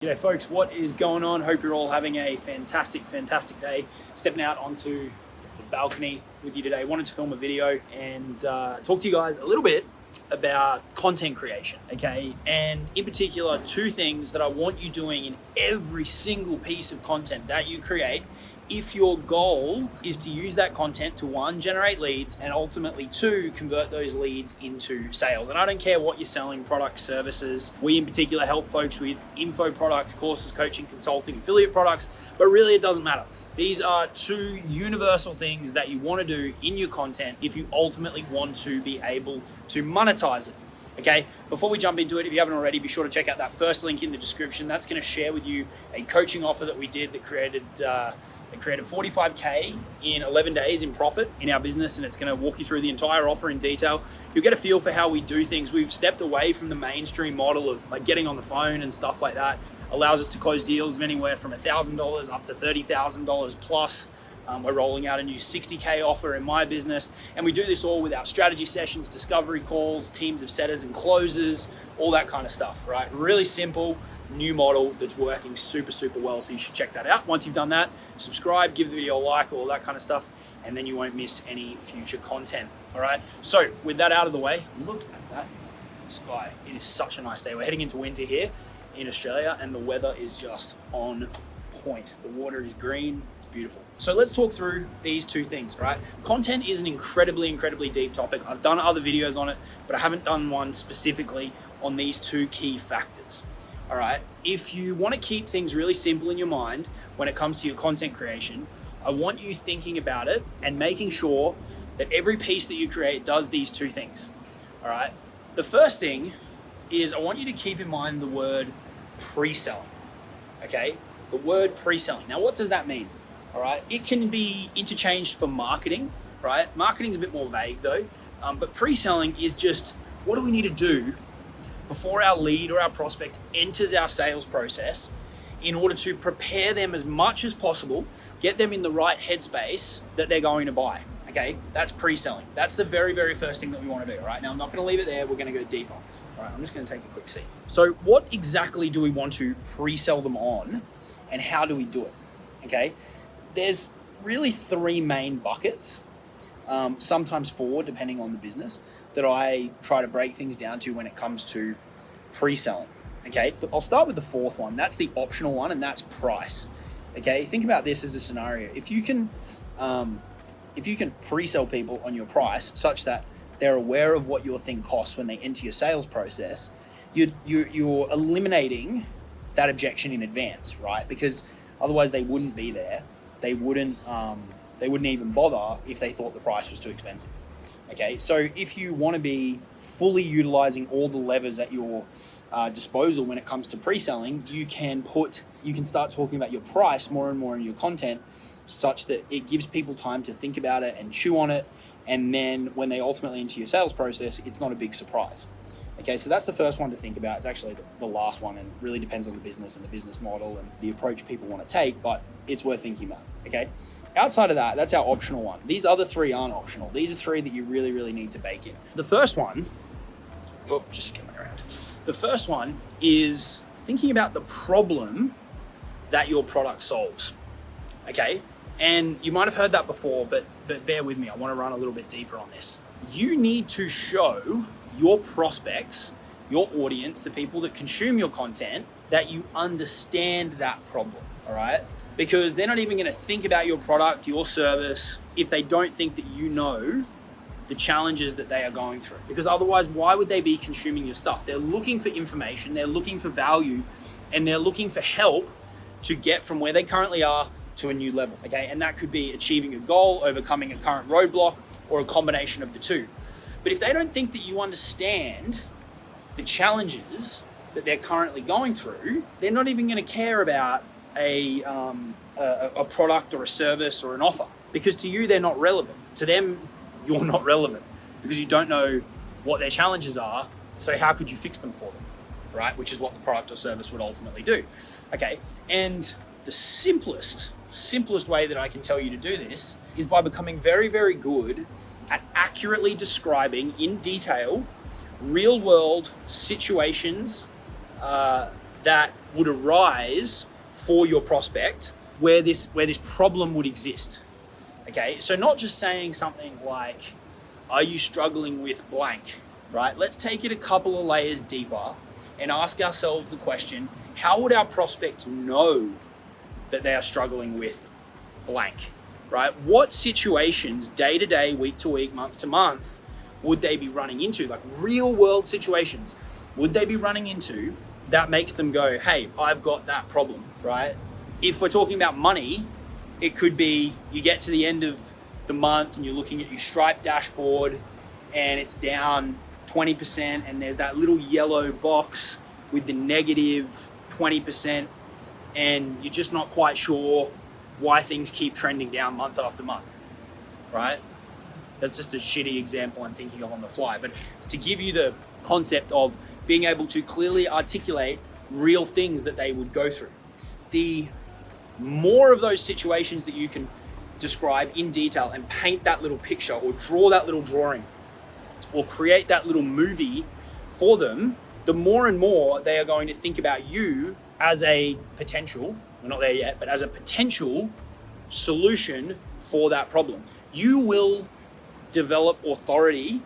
G'day folks, what is going on? Hope you're all having a fantastic day. Stepping out onto the balcony with you today. Wanted to film a video and talk to you guys a little bit about content creation, okay? And in particular, two things that I want you doing in every single piece of content that you create if your goal is to use that content to one, generate leads, and ultimately two, convert those leads into sales. And I don't care what you're selling, products, services. We in particular help folks with info products, courses, coaching, consulting, affiliate products, but really it doesn't matter. These are two universal things that you want to do in your content if you ultimately want to be able to monetize it. Okay, before we jump into it, if you haven't already, be sure to check out that first link in the description. That's going to share with you a coaching offer that we did that created 45K in 11 days in profit in our business, and it's going to walk you through the entire offer in detail. You'll get a feel for how we do things. We've stepped away from the mainstream model of like getting on the phone and stuff like that. Allows us to close deals of anywhere from $1,000 up to $30,000 plus. We're rolling out a new 60K offer in my business, and we do this all without strategy sessions, discovery calls, teams of setters and closers, all that kind of stuff, right? Really simple, new model that's working super well, so you should check that out. Once you've done that, subscribe, give the video a like, all that kind of stuff, and then you won't miss any future content, all right? So with that out of the way, look at that sky. It is such a nice day. We're heading into winter here in Australia, and the weather is just on point. The water is green. Beautiful. So let's talk through these two things, right? Content is an incredibly deep topic. I've done other videos on it, but I haven't done one specifically on these two key factors. All right. If you want to keep things really simple in your mind when it comes to your content creation, I want you thinking about it and making sure that every piece that you create does these two things. All right. The first thing is I want you to keep in mind the word pre-selling. Okay. The word pre-selling. Now, what does that mean? All right, it can be interchanged for marketing, right? Marketing's a bit more vague though, but pre-selling is just what do we need to do before our lead or our prospect enters our sales process in order to prepare them as much as possible, get them in the right headspace that they're going to buy, okay? That's pre-selling. That's the very first thing that we want to do, all right? Now, I'm not gonna leave it there, we're gonna go deeper. All right, I'm just gonna take a quick seat. So what exactly do we want to pre-sell them on and how do we do it, okay? There's really three main buckets, sometimes four, depending on the business, that I try to break things down to when it comes to pre-selling, okay? But I'll start with the fourth one. That's the optional one, and that's price, okay? Think about this as a scenario. If you can pre-sell people on your price such that they're aware of what your thing costs when they enter your sales process, you're eliminating that objection in advance, right? Because otherwise they wouldn't be there. They wouldn't even bother if they thought the price was too expensive. Okay, so if you want to be fully utilizing all the levers at your disposal when it comes to pre-selling, you can start talking about your price more and more in your content, such that it gives people time to think about it and chew on it, and then when they ultimately enter your sales process, it's not a big surprise. Okay, so that's the first one to think about. It's actually the last one, and really depends on the business and the business model and the approach people want to take, but it's worth thinking about, okay? Outside of that, that's our optional one. These other three aren't optional. These are three that you really need to bake in. The first one, just coming around. The first one is thinking about the problem that your product solves, okay? And you might have heard that before, but bear with me. I want to run a little bit deeper on this. You need to show your prospects, your audience, the people that consume your content, that you understand that problem, all right? Because they're not even gonna think about your product, your service, if they don't think that you know the challenges that they are going through. Because otherwise, why would they be consuming your stuff? They're looking for information, they're looking for value, and they're looking for help to get from where they currently are to a new level, okay? And that could be achieving a goal, overcoming a current roadblock, or a combination of the two. But if they don't think that you understand the challenges that they're currently going through, they're not even going to care about a product or a service or an offer, because to you, they're not relevant. To them, you're not relevant because you don't know what their challenges are. So how could you fix them for them, right? Which is what the product or service would ultimately do. Okay. And the simplest way that I can tell you to do this is by becoming very good at accurately describing in detail real world situations that would arise for your prospect where this problem would exist. Okay, so not just saying something like, are you struggling with blank, right? Let's take it a couple of layers deeper and ask ourselves the question, how would our prospect know that they are struggling with blank, right? What situations, day to day, week to week, month to month, would they be running into? Like real world situations, would they be running into that makes them go, hey, I've got that problem, right? If we're talking about money, it could be you get to the end of the month and you're looking at your Stripe dashboard and it's down 20% and there's that little yellow box with the negative 20% and you're just not quite sure why things keep trending down month after month, right? That's just a shitty example I'm thinking of on the fly, but it's to give you the concept of being able to clearly articulate real things that they would go through. The more of those situations that you can describe in detail and paint that little picture or draw that little drawing or create that little movie for them, the more and more they are going to think about you as a potential, we're not there yet, but as a potential solution for that problem. You will develop authority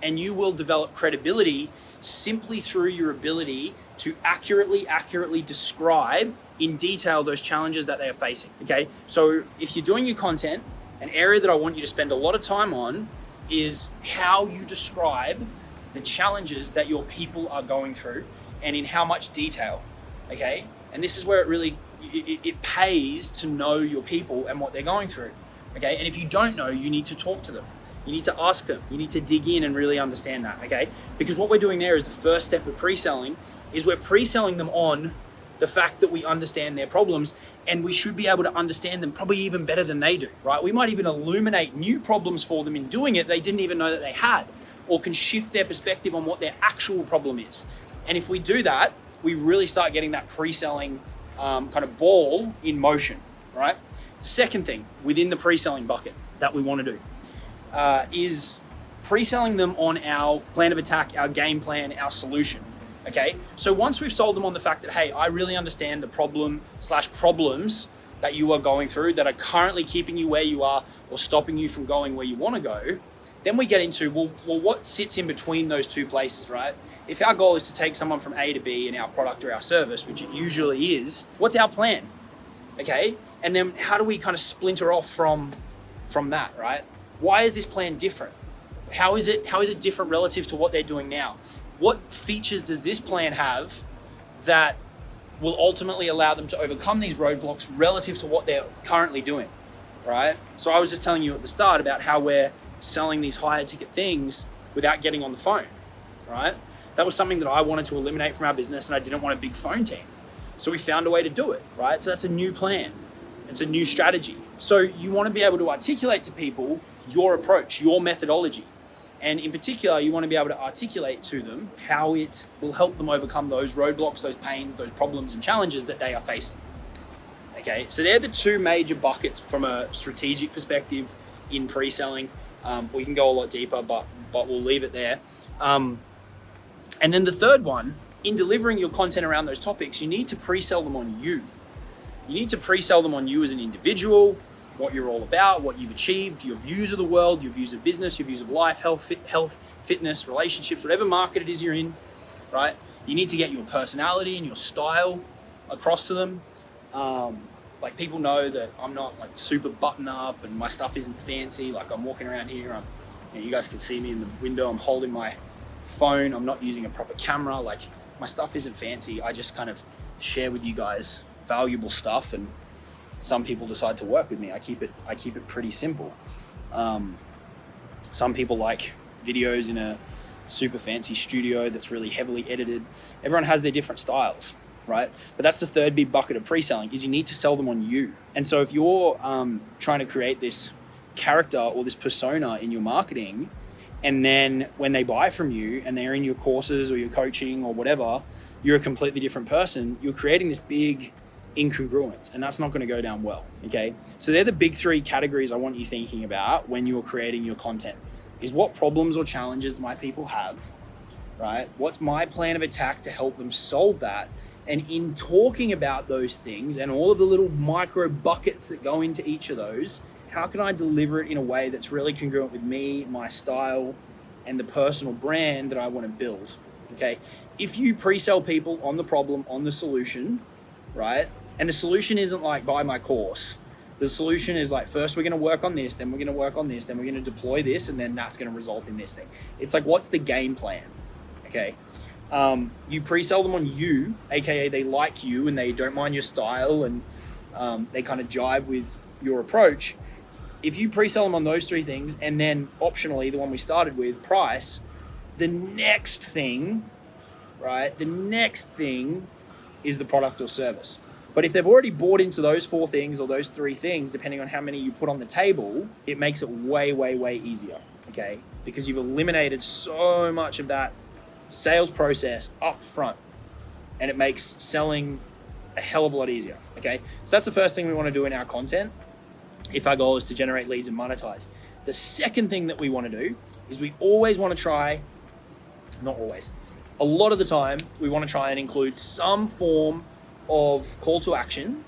and you will develop credibility simply through your ability to accurately describe in detail those challenges that they are facing, okay? So if you're doing your content, an area that I want you to spend a lot of time on is how you describe the challenges that your people are going through and in how much detail, okay? And this is where it really, it pays to know your people and what they're going through, okay? And if you don't know, you need to talk to them. You need to ask them. You need to dig in and really understand that, okay? Because what we're doing there is the first step of pre-selling is we're pre-selling them on the fact that we understand their problems and we should be able to understand them probably even better than they do, right? We might even illuminate new problems for them in doing it they didn't even know that they had, or can shift their perspective on what their actual problem is. And if we do that, we really start getting that pre-selling kind of ball in motion, right? The second thing within the pre-selling bucket that we want to do is pre-selling them on our plan of attack, our game plan, our solution. Okay, so once we've sold them on the fact that, hey, I really understand the problem/problems that you are going through that are currently keeping you where you are or stopping you from going where you want to go, then we get into, well, what sits in between those two places, right? If our goal is to take someone from A to B in our product or our service, which it usually is, what's our plan? Okay, and then how do we kind of splinter off from that, right? Why is this plan different? How is it different relative to what they're doing now? What features does this plan have that will ultimately allow them to overcome these roadblocks relative to what they're currently doing, right? So I was just telling you at the start about how we're selling these higher ticket things without getting on the phone, right? That was something that I wanted to eliminate from our business and I didn't want a big phone team. So we found a way to do it, right? So that's a new plan. It's a new strategy. So you want to be able to articulate to people your approach, your methodology. And in particular, you want to be able to articulate to them how it will help them overcome those roadblocks, those pains, those problems and challenges that they are facing. Okay, so they're the two major buckets from a strategic perspective in pre-selling. We can go a lot deeper, but we'll leave it there. And then the third one, in delivering your content around those topics, you need to pre-sell them on you. You need to pre-sell them on you as an individual, what you're all about, what you've achieved, your views of the world, your views of business, your views of life, health, fitness, relationships, whatever market it is you're in, right? You need to get your personality and your style across to them. Like people know that I'm not like super button up and my stuff isn't fancy. Like I'm walking around here, you guys can see me in the window, I'm holding my phone, I'm not using a proper camera. Like my stuff isn't fancy. I just kind of share with you guys valuable stuff, and some people decide to work with me. I keep it pretty simple. Some people like videos in a super fancy studio that's really heavily edited. Everyone has their different styles, right? But that's the third big bucket of pre-selling, is you need to sell them on you. And so if you're trying to create this character or this persona in your marketing, and then when they buy from you and they're in your courses or your coaching or whatever, you're a completely different person, you're creating this big incongruence, and that's not going to go down well. Okay, so they're the big three categories I want you thinking about when you're creating your content. Is what problems or challenges do my people have, right? What's my plan of attack to help them solve that, And in talking about those things and all of the little micro buckets that go into each of those, how can I deliver it in a way that's really congruent with me, my style, and the personal brand that I want to build? Okay. If you pre-sell people on the problem, on the solution, right? And the solution isn't like buy my course. The solution is like, first we're going to work on this, then we're going to work on this, then we're going to deploy this, and then that's going to result in this thing. It's like, what's the game plan? Okay. You pre-sell them on you, aka they like you and they don't mind your style, and they kind of jive with your approach. If you pre-sell them on those three things, and then optionally the one we started with, price, the next thing, right? The next thing is the product or service. But if they've already bought into those four things or those three things, depending on how many you put on the table, it makes it way, way, way easier, okay? Because you've eliminated so much of that sales process up front, and it makes selling a hell of a lot easier, okay? So that's the first thing we want to do in our content if our goal is to generate leads and monetize. The second thing that we want to do is we always want to try, not always, a lot of the time, we want to try and include some form of call to action,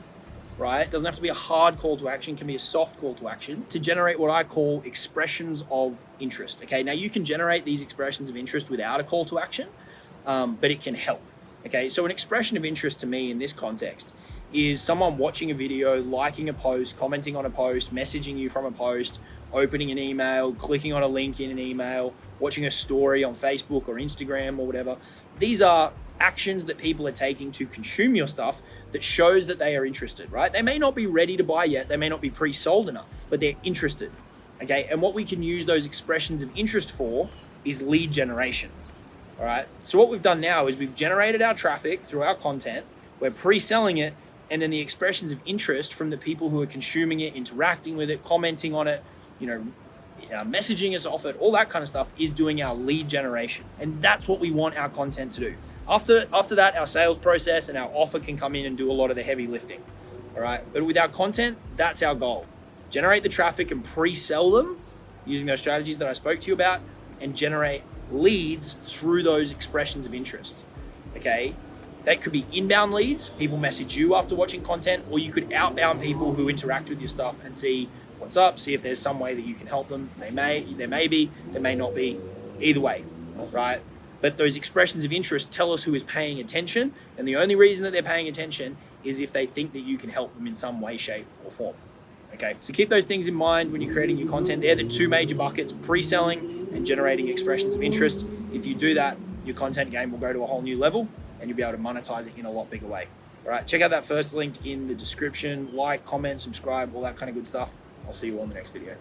right? It doesn't have to be a hard call to action, it can be a soft call to action to generate what I call expressions of interest. Okay, now you can generate these expressions of interest without a call to action, but it can help. Okay, so an expression of interest to me in this context is someone watching a video, liking a post, commenting on a post, messaging you from a post, opening an email, clicking on a link in an email, watching a story on Facebook or Instagram or whatever. These are actions that people are taking to consume your stuff that shows that they are interested, right? They may not be ready to buy yet, they may not be pre-sold enough, but they're interested, okay? And what we can use those expressions of interest for is lead generation, all right? So what we've done now is we've generated our traffic through our content, we're pre-selling it, and then the expressions of interest from the people who are consuming it, interacting with it, commenting on it, messaging us off it, all that kind of stuff is doing our lead generation. And that's what we want our content to do. After that, our sales process and our offer can come in and do a lot of the heavy lifting, all right? But with our content, that's our goal. Generate the traffic and pre-sell them using those strategies that I spoke to you about, and generate leads through those expressions of interest, okay? That could be inbound leads, people message you after watching content, or you could outbound people who interact with your stuff and see what's up, see if there's some way that you can help them. There may be, there may not be, either way, right? But those expressions of interest tell us who is paying attention, and the only reason that they're paying attention is if they think that you can help them in some way, shape, or form. Okay, so keep those things in mind when you're creating your content. They're the two major buckets: pre-selling and generating expressions of interest. If you do that, your content game will go to a whole new level, and you'll be able to monetize it in a lot bigger way. All right, check out that first link in the description. Like, comment, subscribe, all that kind of good stuff. I'll see you on the next video.